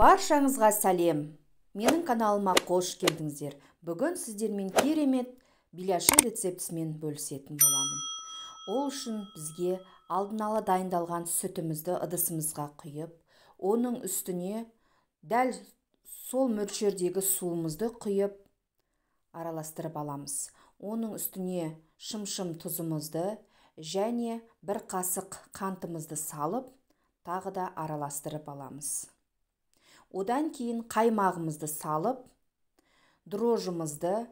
Баршаңызға сәлем. Менің каналыма қош келдіңіздер. Бүгін сіздермен керемет беляши рецептісімен бөлісетін боламын. Ол үшін бізге алдын ала дайындалған сүтімізді ыдысымызға құйып, оның үстіне дәл сол мөлшердегі суымызды құйып араластырып аламыз. Оның үстіне шым-шым тұзымызды және бір қасық қантымызды салып, тағы да араластырып аламыз. Одан кейін қаймағымызды салып, дрожжымызды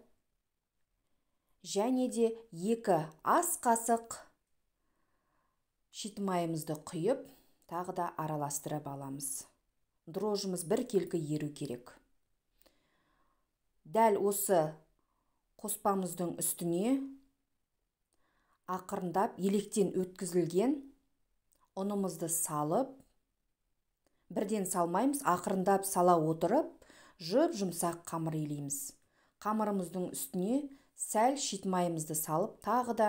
және де 2 ас қасық шитмайымызды құйып, тағы да араластырып аламыз. Дрожжымыз бір келкі еру керек. Дәл осы қоспамыздың үстіне ақырындап електен өткізілген ұнымызды салып, бірден салмаймыз, ақырындап сала отырып, жұмсақ қамыр илейміз. Қамырымыздың үстіне сәл шитмайымызды салып, тағы да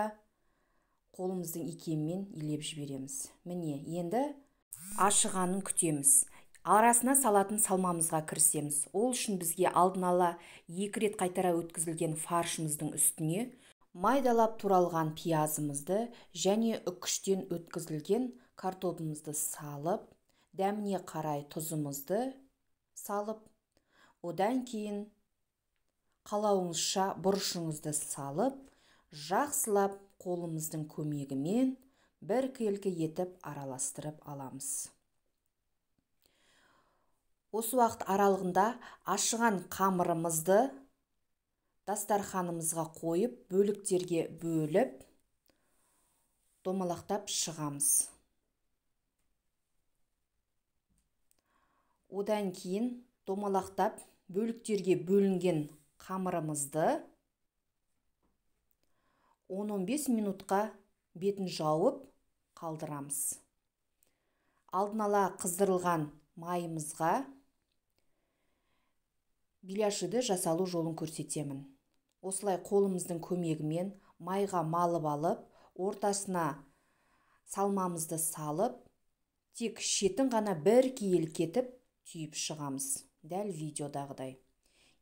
қолымыздың икеммен илеп жібереміз. Міне, енді ашығанын күтеміз. Арасына салатын салмамызға кірісеміз. Ол үшін бізге алдын ала 2 рет қайтара өткізілген фаршымыздың үстіне майдалап туралған пиязымызды және үккіштен өткізілген картобымызды салып, дәміне қарай тұзымызды салып, одан кейін қалауыңызша бұрышыңызды салып, жақсылап қолымыздың көмегімен бір келкі етіп араластырып аламыз. Осы уақыт аралығында ашыған қамырымызды дастарханымызға қойып, бөліктерге бөліп, домалақтап шығамыз. Одан кейін домалақтап бөліктерге бөлінген қамырымызды 10-15 минутқа бетін жауып қалдырамыз. Алдын ала қыздырылған майымызға беляшиді жасалу жолын көрсетемін. Осылай қолымыздың көмегімен майға малып алып, ортасына салмамызды салып, тек шетін ғана бір кейіл түйіп шығамыз. Дәл видеодағыдай.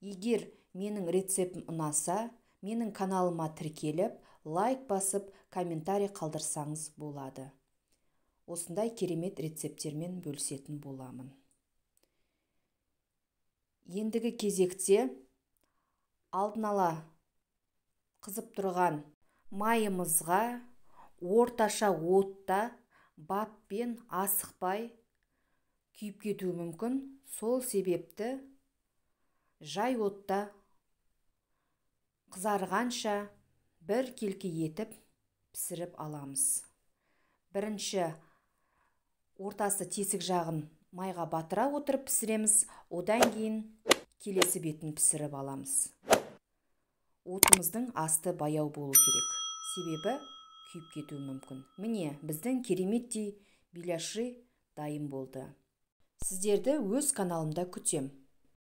Егер менің рецептім ұнаса, менің каналыма тіркеліп, лайк басып, комментарий қалдырсаңыз болады. Осындай керемет рецепттермен бөлісетін боламын. Ендігі кезекте алдын ала қызып тұрған майымызға орташа отта баппен асықпай күйіп кетуі мүмкін. Сол себепті жай отта қызарғанша бір келкі етіп пісіріп аламыз. Бірінші ортасы тесік жағын майға батыра отырып пісіреміз, одан кейін келесі бетін пісіріп аламыз. Отымыздың асты баяу болу керек, себебі күйіп кетуі мүмкін. Міне, біздің кереметтей беляши дайын болды. Сіздерді өз каналымда күтем.